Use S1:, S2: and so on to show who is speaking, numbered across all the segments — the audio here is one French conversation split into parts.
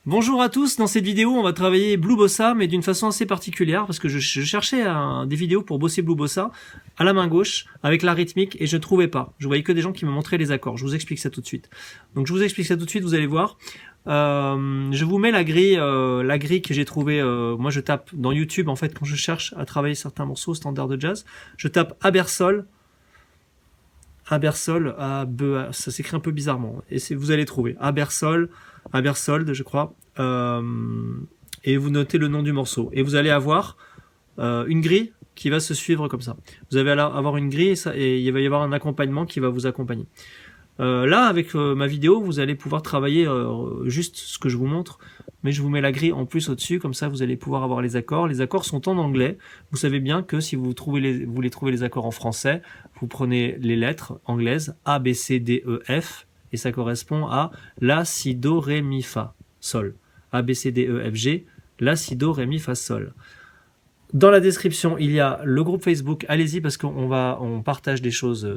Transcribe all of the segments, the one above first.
S1: Bonjour à tous, dans cette vidéo on va travailler Blue Bossa mais d'une façon assez particulière parce que je cherchais des vidéos pour bosser Blue Bossa à la main gauche avec la rythmique et je ne trouvais pas. Je voyais que des gens qui me montraient les accords, je vous explique ça tout de suite. Donc je vous explique ça tout de suite, vous allez voir. Je vous mets la grille que j'ai trouvée, moi je tape dans YouTube en fait quand je cherche à travailler certains morceaux standards de jazz, je tape Abersol, ça s'écrit un peu bizarrement, et vous allez trouver Abersold, je crois, et vous notez le nom du morceau, et vous allez avoir une grille qui va se suivre comme ça. Vous allez avoir une grille et il va y avoir un accompagnement qui va vous accompagner. Là, avec ma vidéo, vous allez pouvoir travailler juste ce que je vous montre, mais je vous mets la grille en plus au-dessus, comme ça vous allez pouvoir avoir les accords. Les accords sont en anglais. Vous savez bien que si vous voulez trouver les accords en français, vous prenez les lettres anglaises A, B, C, D, E, F, et ça correspond à La, Si, Do, Ré, Mi, Fa, Sol. A, B, C, D, E, F, G, La, Si, Do, Ré, Mi, Fa, Sol. Dans la description, il y a le groupe Facebook. Allez-y parce qu'on partage des choses.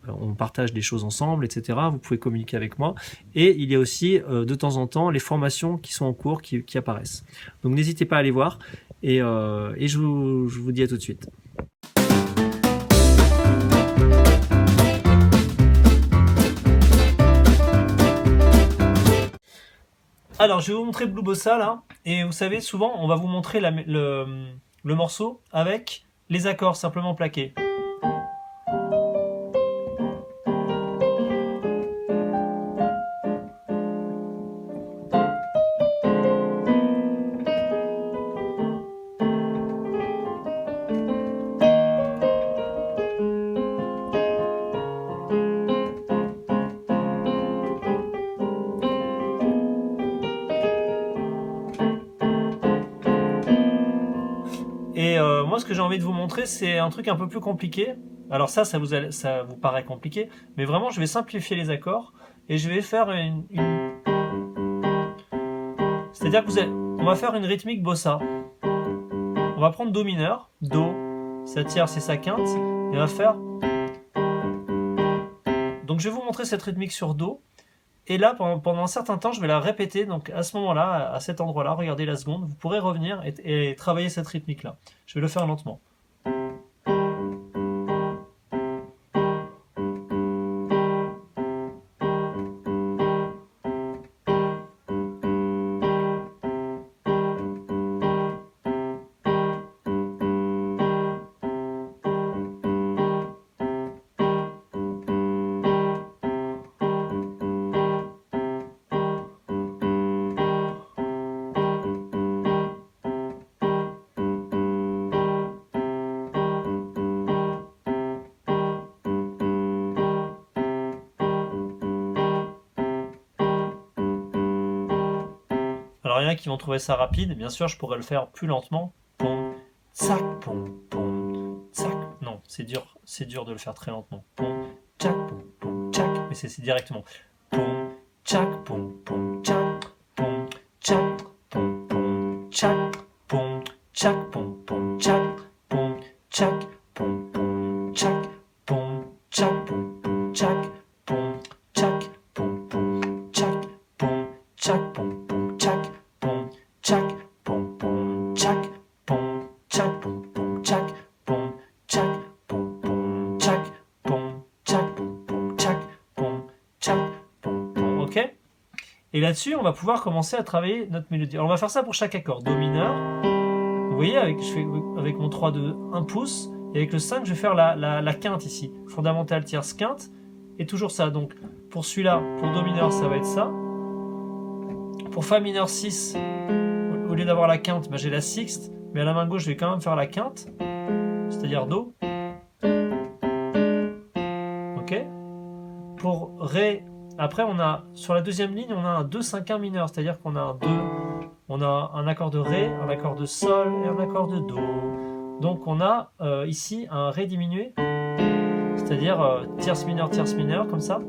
S1: On partage des choses ensemble, etc. Vous pouvez communiquer avec moi. Et il y a aussi, de temps en temps, les formations qui sont en cours, qui apparaissent. Donc n'hésitez pas à aller voir. Et je vous dis à tout de suite. Alors, je vais vous montrer Blue Bossa, là. Et vous savez, souvent, on va vous montrer le morceau avec les accords simplement plaqués. Et moi, ce que j'ai envie de vous montrer, c'est un truc un peu plus compliqué. Alors ça vous paraît compliqué, mais vraiment, je vais simplifier les accords et je vais faire c'est-à-dire on va faire une rythmique bossa. On va prendre Do mineur, Do, sa tierce et sa quinte, et on va faire... Donc je vais vous montrer cette rythmique sur Do, et là, pendant un certain temps, je vais la répéter. Donc à ce moment-là, à cet endroit-là, regardez la seconde, vous pourrez revenir et travailler cette rythmique-là. Je vais le faire lentement. Alors il y en a qui vont trouver ça rapide, bien sûr je pourrais le faire plus lentement. Pom, tsac, pom, pom, tsac. Non, c'est dur de le faire très lentement. Pom, tchac, pom, tchac. Mais c'est directement. Pom, tchac, pom, tchac, pom, tchac, pom, tchac, pom, tchac, pom, tchac, pom, tchac, pom, tchac, pom, tchac, pom, tchac, pom, tchac, pom, tchac, pom, tchac, pom. Tchac, pom pom, tchac, pom, tchac, pom pom, tchac, pom, tchac, pom pom, tchac, pom, tchac, pom pom, tchac, pom, tchac, pom pom. Ok? Et là-dessus, on va pouvoir commencer à travailler notre mélodie. Alors, on va faire ça pour chaque accord. Do mineur. Vous voyez, je fais avec mon 3-2, 1 pouce. Et avec le 5, je vais faire la quinte ici. Fondamentale, tierce, quinte. Et toujours ça. Donc, pour celui-là, pour Do mineur, ça va être ça. Pour Fa mineur 6, au lieu d'avoir la quinte, j'ai la sixte, mais à la main gauche, je vais quand même faire la quinte, c'est-à-dire Do. Ok. Pour Ré, après, sur la deuxième ligne, on a un 2-5-1 mineur, c'est-à-dire qu'on a un 2, on a un accord de Ré, un accord de Sol et un accord de Do. Donc on a ici un Ré diminué, c'est-à-dire tierce mineur, comme ça.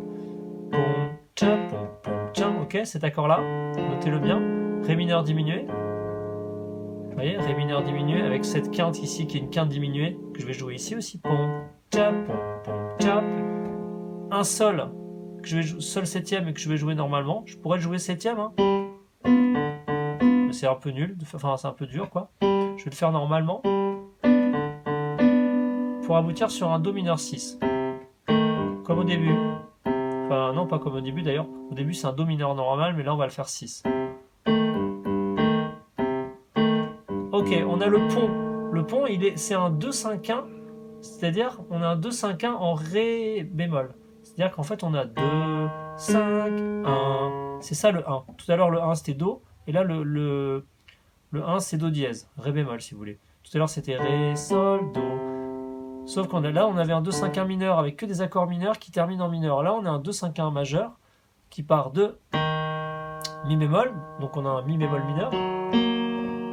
S1: Pom, tcha, pom, pom, tcha. Ok, cet accord-là, notez-le bien. Ré mineur diminué. Vous voyez, Ré mineur diminué avec cette quinte ici qui est une quinte diminuée que je vais jouer ici aussi. Pom, tcha, pom, pom, tcha. Un Sol, Sol septième et que je vais jouer normalement. Je pourrais le jouer septième. Hein. c'est un peu nul, enfin c'est un peu dur quoi. Je vais le faire normalement pour aboutir sur un Do mineur 6. Comme au début. Enfin non, pas comme au début d'ailleurs. Au début c'est un Do mineur normal, mais là on va le faire 6. Ok, on a le pont. Le pont, c'est un 2-5-1, c'est-à-dire on a un 2-5-1 en Ré bémol. C'est-à-dire qu'en fait on a 2, 5, 1. C'est ça le 1. Tout à l'heure le 1 c'était Do, et là le 1 c'est Do dièse, Ré bémol si vous voulez. Tout à l'heure c'était Ré, Sol, Do. Sauf là on avait un 2-5-1 mineur avec que des accords mineurs qui terminent en mineur. Là on a un 2-5-1 majeur qui part de Mi bémol, donc on a un Mi bémol mineur.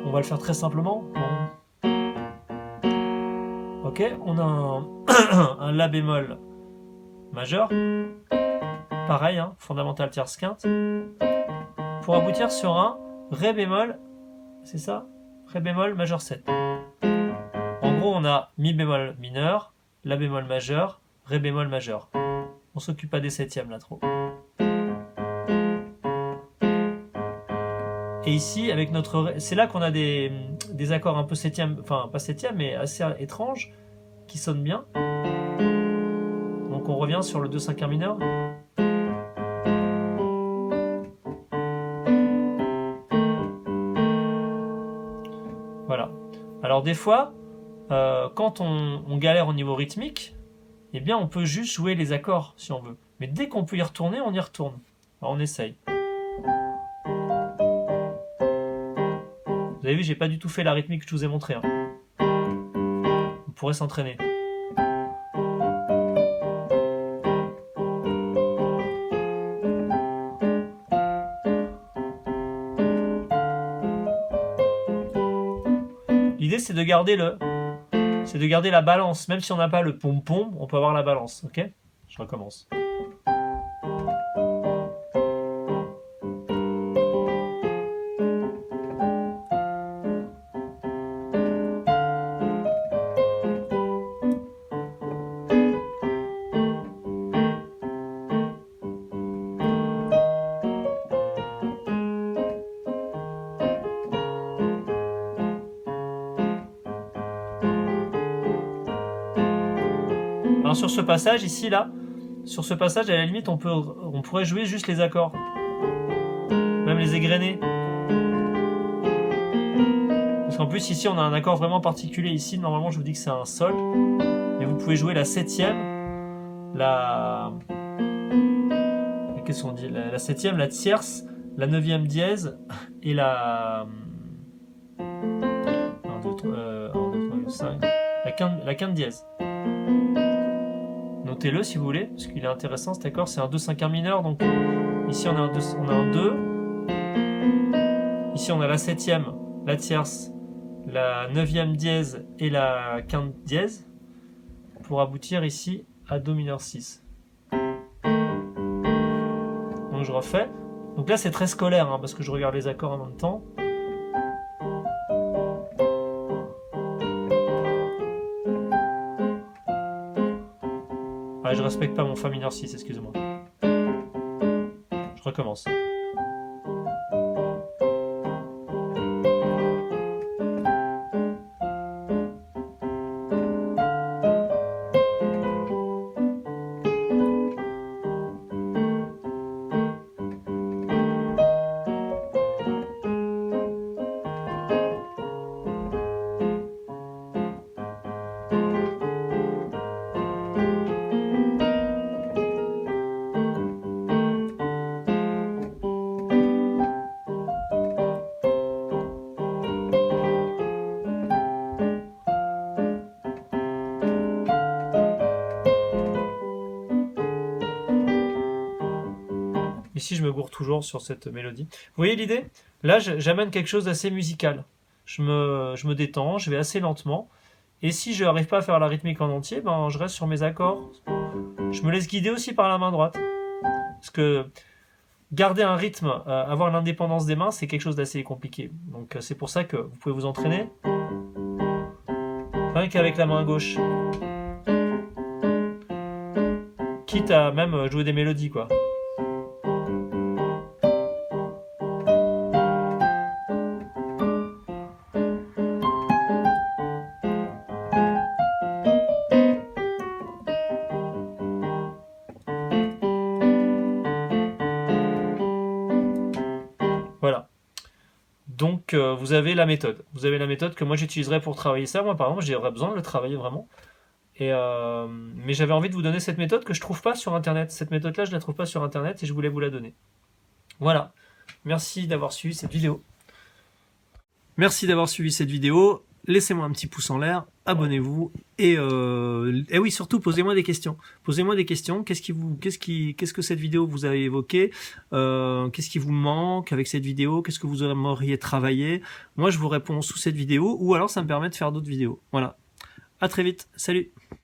S1: On va le faire très simplement. Ok, on a un La bémol majeur. Pareil, hein, fondamental tierce quinte. Pour aboutir sur un Ré bémol, c'est ça? Ré bémol majeur 7. En gros, on a Mi bémol mineur, La bémol majeur, Ré bémol majeur. On s'occupe pas des septièmes là trop. Et ici, avec notre, c'est là qu'on a des accords un peu septième, enfin pas septième, mais assez étranges, qui sonnent bien. Donc on revient sur le 2-5-1 mineur. Voilà. Alors des fois, quand on galère au niveau rythmique, eh bien on peut juste jouer les accords si on veut. Mais dès qu'on peut y retourner, on y retourne. Alors on essaye. Vous avez vu, j'ai pas du tout fait la rythmique que je vous ai montré. Hein. On pourrait s'entraîner. L'idée c'est de garder la balance. Même si on n'a pas le pom-pom, on peut avoir la balance. Ok ? Je recommence. Alors sur ce passage ici là, sur ce passage à la limite on pourrait jouer juste les accords, même les égrenés. Parce qu'en plus ici on a un accord vraiment particulier. Ici normalement je vous dis que c'est un Sol, mais vous pouvez jouer la septième, qu'est-ce qu'on dit, la septième, la tierce, la neuvième dièse et la 1, 2, 3, 5, la quinte dièse. Notez-le si vous voulez, parce qu'il est intéressant cet accord, c'est un 2-5-1 mineur, donc ici on a un 2, ici on a la septième, la tierce, la neuvième dièse et la quinte dièse, pour aboutir ici à Do mineur 6. Donc je refais, donc là c'est très scolaire, hein, parce que je regarde les accords en même temps. Je respecte pas mon Fa mineur 6, excusez-moi. Je recommence. Ici, je me gourre toujours sur cette mélodie. Vous voyez l'idée? Là, j'amène quelque chose d'assez musical. Je me détends, je vais assez lentement. Et si je n'arrive pas à faire la rythmique en entier, ben, je reste sur mes accords. Je me laisse guider aussi par la main droite. Parce que garder un rythme, avoir l'indépendance des mains, c'est quelque chose d'assez compliqué. Donc c'est pour ça que vous pouvez vous entraîner rien qu'avec la main gauche. Quitte à même jouer des mélodies, quoi. Donc vous avez la méthode. Vous avez la méthode que moi j'utiliserai pour travailler ça. Moi par exemple j'aurais besoin de le travailler vraiment. Mais j'avais envie de vous donner cette méthode que je trouve pas sur internet. Cette méthode-là je la trouve pas sur internet et je voulais vous la donner. Voilà. Merci d'avoir suivi cette vidéo. Merci d'avoir suivi cette vidéo. Laissez-moi un petit pouce en l'air, abonnez-vous et oui, surtout posez-moi des questions. Posez-moi des questions. Qu'est-ce que cette vidéo vous a évoqué? Qu'est-ce qui vous manque avec cette vidéo? Qu'est-ce que vous aimeriez travailler? Moi, je vous réponds sous cette vidéo ou alors ça me permet de faire d'autres vidéos. Voilà. À très vite. Salut.